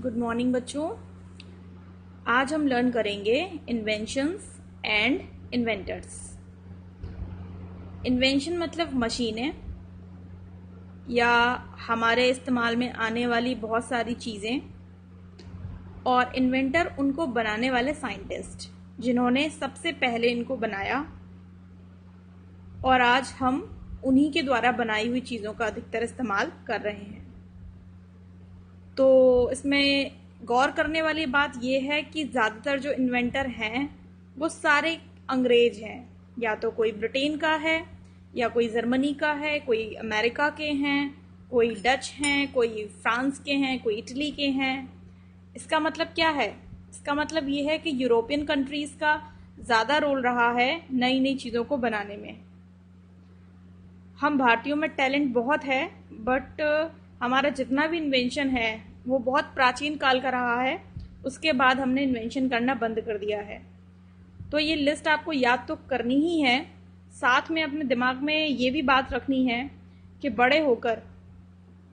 Good morning बच्चों। आज हम लर्न करेंगे इन्वेंशंस एंड इन्वेंटर्स। इन्वेंशन मतलब मशीनें या हमारे इस्तेमाल में आने वाली बहुत सारी चीज़ें, और इन्वेंटर उनको बनाने वाले साइंटिस्ट जिन्होंने सबसे पहले इनको बनाया, और आज हम उन्हीं के द्वारा बनाई हुई चीज़ों का अधिकतर इस्तेमाल कर रहे हैं। तो इसमें गौर करने वाली बात यह है कि ज़्यादातर जो इन्वेंटर हैं वो सारे अंग्रेज हैं, या तो कोई ब्रिटेन का है, या कोई जर्मनी का है, कोई अमेरिका के हैं, कोई डच हैं, कोई फ्रांस के हैं, कोई इटली के हैं। इसका मतलब क्या है? इसका मतलब ये है कि यूरोपियन कंट्रीज़ का ज़्यादा रोल रहा है नई नई चीज़ों को बनाने में। हम भारतीयों में टैलेंट बहुत है, बट हमारा जितना भी इन्वेंशन है वो बहुत प्राचीन काल का रहा है। उसके बाद हमने इन्वेंशन करना बंद कर दिया है। तो ये लिस्ट आपको याद तो करनी ही है, साथ में अपने दिमाग में ये भी बात रखनी है कि बड़े होकर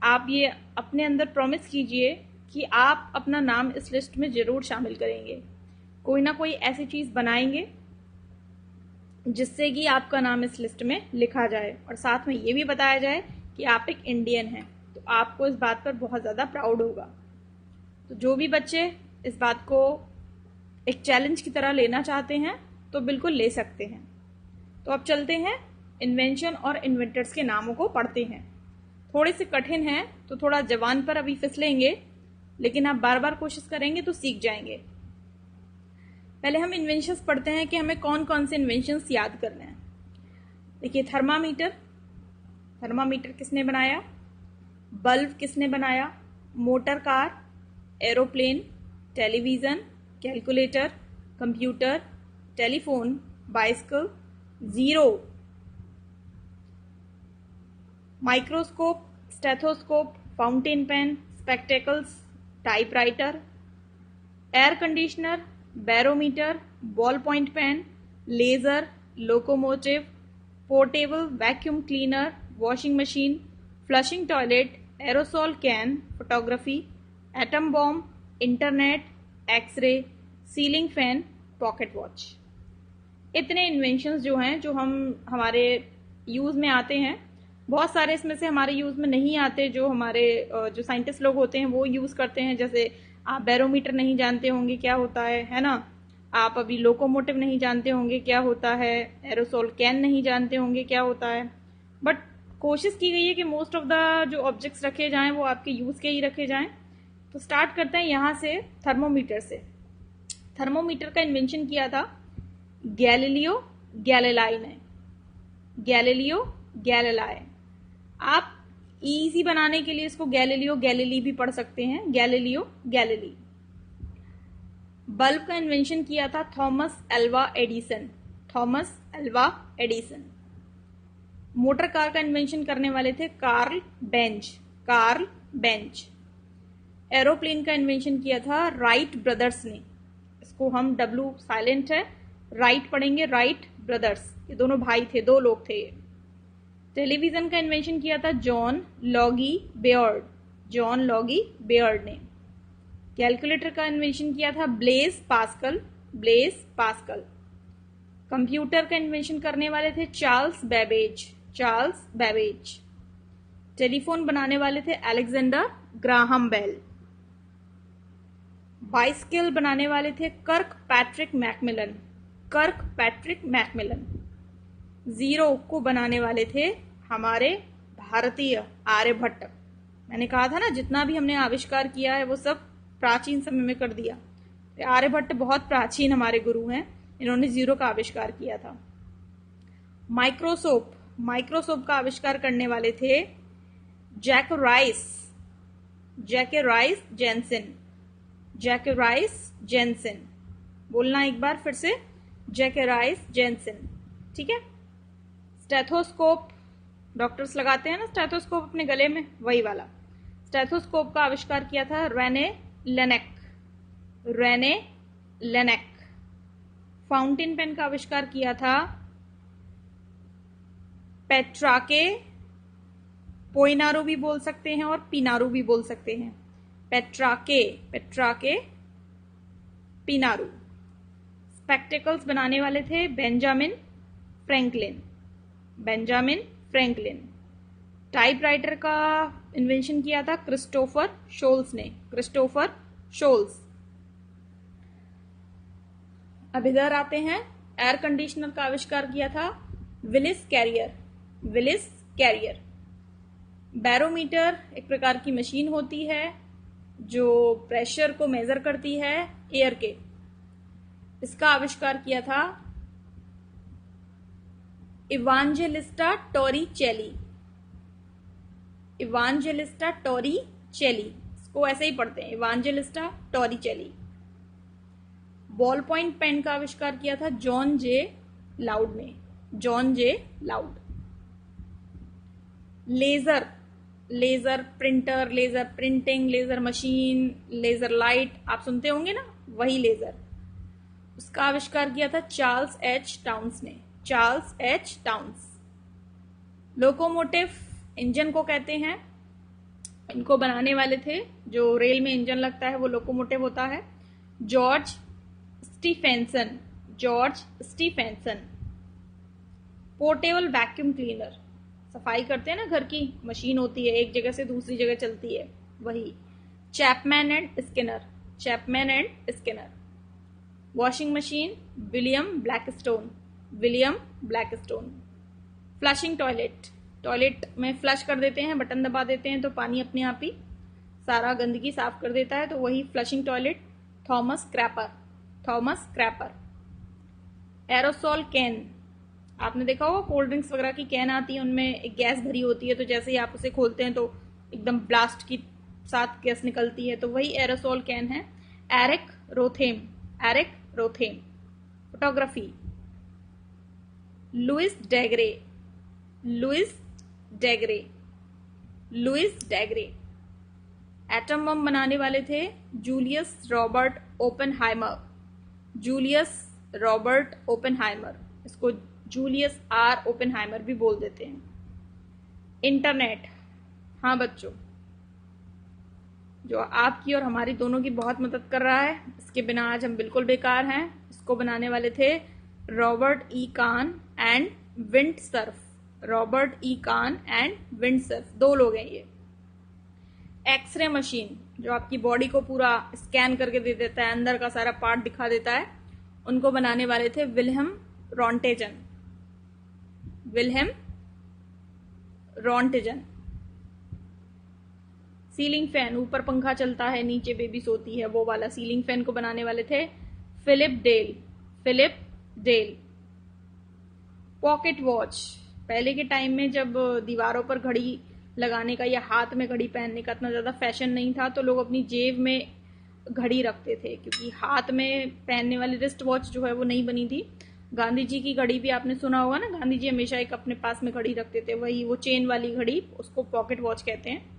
आप ये अपने अंदर प्रॉमिस कीजिए कि आप अपना नाम इस लिस्ट में ज़रूर शामिल करेंगे। कोई ना कोई ऐसी चीज़ बनाएंगे जिससे कि आपका नाम इस लिस्ट में लिखा जाए, और साथ में ये भी बताया जाए कि आप एक इंडियन हैं। तो आपको इस बात पर बहुत ज़्यादा प्राउड होगा। तो जो भी बच्चे इस बात को एक चैलेंज की तरह लेना चाहते हैं तो बिल्कुल ले सकते हैं। तो अब चलते हैं इन्वेंशन और इन्वेंटर्स के नामों को पढ़ते हैं। थोड़े से कठिन हैं तो थोड़ा जबान पर अभी फिसलेंगे, लेकिन आप बार बार कोशिश करेंगे तो सीख जाएंगे। पहले हम इन्वेंशंस पढ़ते हैं कि हमें कौन कौन से इन्वेंशंस याद करने हैं। देखिए, थर्मामीटर। थर्मामीटर किसने बनाया? बल्ब किसने बनाया? Motor car, aeroplane, television, calculator, computer, telephone, bicycle, zero, microscope, stethoscope, fountain pen, spectacles, typewriter, air conditioner, barometer, ball point pen, laser, locomotive, portable vacuum cleaner, washing machine, flushing toilet, aerosol can, photography, atom bomb, internet, x ray, ceiling fan, pocket watch. इतने inventions जो हैं जो हम हमारे use में आते हैं। बहुत सारे इसमें से हमारे यूज़ में नहीं आते, जो हमारे जो साइंटिस्ट लोग होते हैं वो यूज़ करते हैं। जैसे आप बैरोमीटर नहीं जानते होंगे क्या होता है ना? आप अभी लोकोमोटिव नहीं जानते होंगे क्या होता है, एरोसोल कैन नहीं जानते होंगे क्या होता है। बट कोशिश की गई है कि मोस्ट ऑफ द जो ऑब्जेक्ट्स रखे जाएं वो आपके यूज़ के ही रखे जाएं। तो स्टार्ट करते हैं यहाँ से, थर्मोमीटर से। थर्मोमीटर का इन्वेंशन किया था गैलीलियो गैलीलाई ने। गैलीलियो गैलीलाई। आप इजी बनाने के लिए इसको गैलीलियो गैलीली भी पढ़ सकते हैं, गैलीलियो गैलीली। बल्ब का इन्वेंशन किया था Thomas Alva Edison. Thomas Alva Edison. Motor car का इन्वेंशन करने वाले थे Karl Benz. Karl Benz. Aeroplane का इन्वेंशन किया था राइट ब्रदर्स ने। इसको हम डब्लू साइलेंट है, राइट पढ़ेंगे, राइट ब्रदर्स। ये दोनों भाई थे, दो लोग थे ये। टेलीविजन का इन्वेंशन किया था John Logie Baird. John Logie Baird ने। कैलकुलेटर का इन्वेंशन किया था Blaise Pascal. Blaise Pascal. Computer का इन्वेंशन करने वाले थे Charles Babbage. Charles Babbage. Telephone बनाने वाले थे अलेक्जेंडर ग्राहम बेल। बाइसिकल बनाने वाले थे कर्क पैट्रिक मैकमिलन। कर्क पैट्रिक मैकमिलन। ज़ीरो को बनाने वाले थे हमारे भारतीय आर्यभट्ट। मैंने कहा था ना, जितना भी हमने आविष्कार किया है वो सब प्राचीन समय में कर दिया। आर्यभट्ट बहुत प्राचीन हमारे गुरु हैं, इन्होंने ज़ीरो का आविष्कार किया था। माइक्रोस्कोप। माइक्रोस्कोप का आविष्कार करने वाले थे जैकराइस। जैकराइस जेनसेन। जैकराइस जेनसेन। बोलना एक बार फिर से, जैकराइस जेनसेन। ठीक है। स्टेथोस्कोप, डॉक्टर्स लगाते हैं ना स्टेथोस्कोप अपने गले में, वही वाला। स्टेथोस्कोप का आविष्कार किया था Rene Laennec. Rene Laennec. Fountain pen का आविष्कार किया था पेट्राके। पोइनारू भी बोल सकते हैं और पिनारू भी बोल सकते हैं। पेट्राके पिनारू। स्पेक्टिकल्स बनाने वाले थे बेंजामिन फ्रैंकलिन। टाइपराइटर का इन्वेंशन किया था क्रिस्टोफर शोल्स। अब इधर आते हैं, एयर कंडीशनर का आविष्कार किया था विलिस कैरियर। बैरोमीटर एक प्रकार की मशीन होती है जो प्रेशर को मेजर करती है एयर के। इसका आविष्कार किया था इवांजेलिस्टा टोरिचेली। इसको ऐसे ही पढ़ते हैं, Evangelista Torricelli. Ball point pen का आविष्कार किया था John J Loud. Laser printer, laser printing, laser machine, laser light आप सुनते होंगे ना, वही लेजर। उसका आविष्कार किया था Charles H towns. Locomotive engine को कहते हैं, इनको बनाने वाले थे, जो रेल में इंजन लगता है वो लोकोमोटिव होता है, George Stephenson. Portable vacuum cleaner, सफाई करते हैं ना घर की, मशीन होती है एक जगह से दूसरी जगह चलती है, वही। Chapman and Skinner. Washing machine William Blackstone. Flushing toilet में फ्लश कर देते हैं, बटन दबा देते हैं तो पानी अपने आप ही सारा गंदगी साफ कर देता है, तो वही flushing toilet, Thomas Crapper. Aerosol can, आपने देखा होगा कोल्ड ड्रिंक्स वगैरह की कैन आती है, उनमें एक गैस भरी होती है, तो जैसे ही आप उसे खोलते हैं तो एकदम ब्लास्ट की साथ गैस निकलती है, तो वही एरोसोल कैन है। Erik Rotheim. Photography Louis Daguerre. Atom bomb बनाने वाले थे जूलियस रॉबर्ट ओपेनहाइमर। इसको जूलियस आर ओपेनहाइमर भी बोल देते हैं। इंटरनेट, हाँ बच्चों, जो आपकी और हमारी दोनों की बहुत मदद कर रहा है, इसके बिना आज हम बिल्कुल बेकार हैं। इसको बनाने वाले थे Robert E Kahn and Vint Cerf, दो लोग हैं ये। एक्सरे मशीन, जो आपकी बॉडी को पूरा स्कैन करके दे देता है, अंदर का सारा पार्ट दिखा देता है, उनको बनाने वाले थे विल्हेम रॉन्टेजन। सीलिंग फैन, ऊपर पंखा चलता है नीचे बेबी सोती है, वो वाला सीलिंग फैन को बनाने वाले थे फिलिप डेल। पॉकेट वॉच, पहले के टाइम में जब दीवारों पर घड़ी लगाने का या हाथ में घड़ी पहनने का इतना ज्यादा फैशन नहीं था, तो लोग अपनी जेब में घड़ी रखते थे, क्योंकि हाथ में पहनने वाली रिस्ट वॉच जो है वो नहीं बनी थी। गांधी जी की घड़ी भी आपने सुना होगा ना, गांधी जी हमेशा एक अपने पास में घड़ी रखते थे, वही वो चेन वाली घड़ी, उसको पॉकेट वॉच कहते हैं।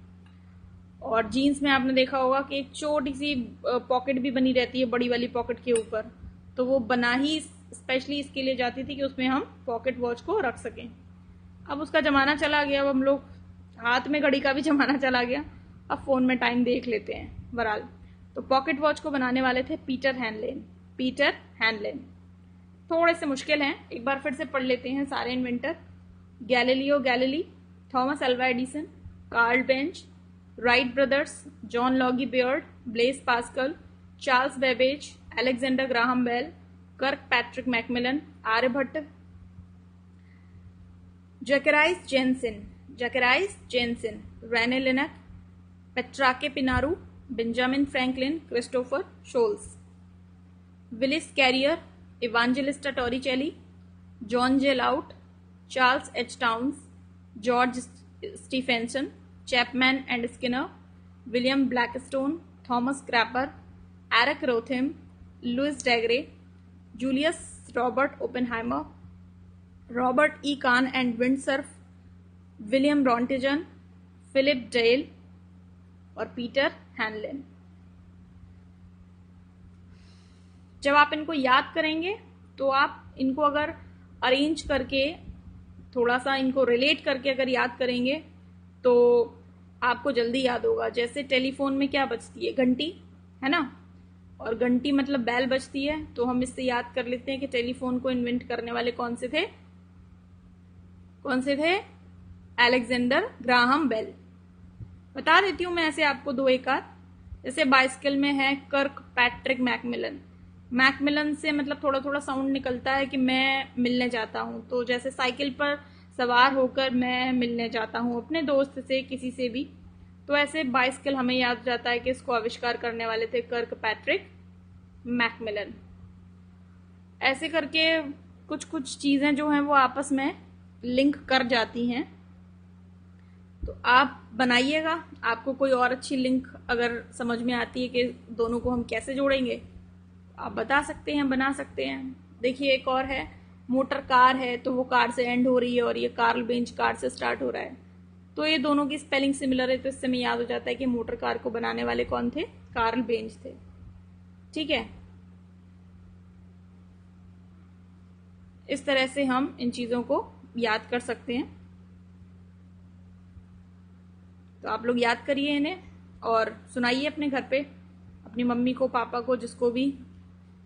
और जीन्स में आपने देखा होगा कि एक छोटी सी पॉकेट भी बनी रहती है बड़ी वाली पॉकेट के ऊपर, तो वो बना ही स्पेशली इसके लिए जाती थी कि उसमें हम पॉकेट वॉच को रख सकें। अब उसका जमाना चला गया, अब हम लोग हाथ में घड़ी का भी जमाना चला गया, अब फोन में टाइम देख लेते हैं। बहरहाल, तो पॉकेट वॉच को बनाने वाले थे पीटर हैनलेन। थोड़े से मुश्किल हैं, एक बार फिर से पढ़ लेते हैं सारे inventor. Galileo Galilei, Thomas Alva Edison, Karl Benz, Wright brothers, John Logie Baird, Blaise Pascal, Charles Babbage, Alexander Graham Bell, Kirkpatrick Macmillan, Aryabhata, Zacharias Jansen, Rene Laennec, Petrache Poenaru, Benjamin Franklin, Christopher Sholes. Willis Carrier, Evangelista Torricelli, John J Loud, Charles H Townes, George Stephenson, Chapman and Skinner, William Blackstone, Thomas Crapper, Erik Rotheim, Louis Daguerre, Julius Robert Oppenheimer, Robert E Kahn and windsurf, William Roentgen, Philip del और Peter हैनलेन। जब आप इनको याद करेंगे तो आप इनको अगर अरेंज करके थोड़ा सा इनको रिलेट करके अगर याद करेंगे तो आपको जल्दी याद होगा। जैसे टेलीफोन में क्या बजती है, घंटी, है ना, और घंटी मतलब बेल बजती है, तो हम इससे याद कर लेते हैं कि टेलीफोन को इन्वेंट करने वाले कौन से थे, अलेक्जेंडर ग्राहम बेल। बता देती हूँ मैं ऐसे आपको दो एक आध। जैसे बाइसिकल में है कर्क पैट्रिक मैकमिलन। मैकमिलन से मतलब थोड़ा थोड़ा साउंड निकलता है कि मैं मिलने जाता हूँ, तो जैसे साइकिल पर सवार होकर मैं मिलने जाता हूँ अपने दोस्त से, किसी से भी, तो ऐसे बाइसिकल हमें याद जाता है कि इसको आविष्कार करने वाले थे कर्क पैट्रिक मैकमिलन। ऐसे करके कुछ कुछ चीज़ें जो हैं वो आपस में लिंक कर जाती हैं। तो आप बनाइएगा, आपको कोई और अच्छी लिंक अगर समझ में आती है कि दोनों को हम कैसे जोड़ेंगे, आप बता सकते हैं, बना सकते हैं। देखिए एक और है, मोटर कार है तो वो कार से एंड हो रही है और ये कार्ल बेंच कार से स्टार्ट हो रहा है, तो ये दोनों की स्पेलिंग सिमिलर है, तो इससे हमें याद हो जाता है कि मोटर कार को बनाने वाले कौन थे, कार्ल बेंच थे। ठीक है, इस तरह से हम इन चीज़ों को याद कर सकते हैं। तो आप लोग याद करिए इन्हें और सुनाइए अपने घर पे अपनी मम्मी को, पापा को, जिसको भी।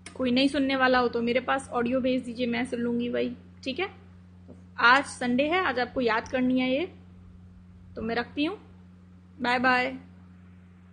कोई नहीं सुनने वाला हो तो मेरे पास ऑडियो भेज दीजिए, मैं सुन लूंगी वही। ठीक है, आज संडे है, आज आपको याद करनी है ये, तो मैं रखती हूँ। Bye bye.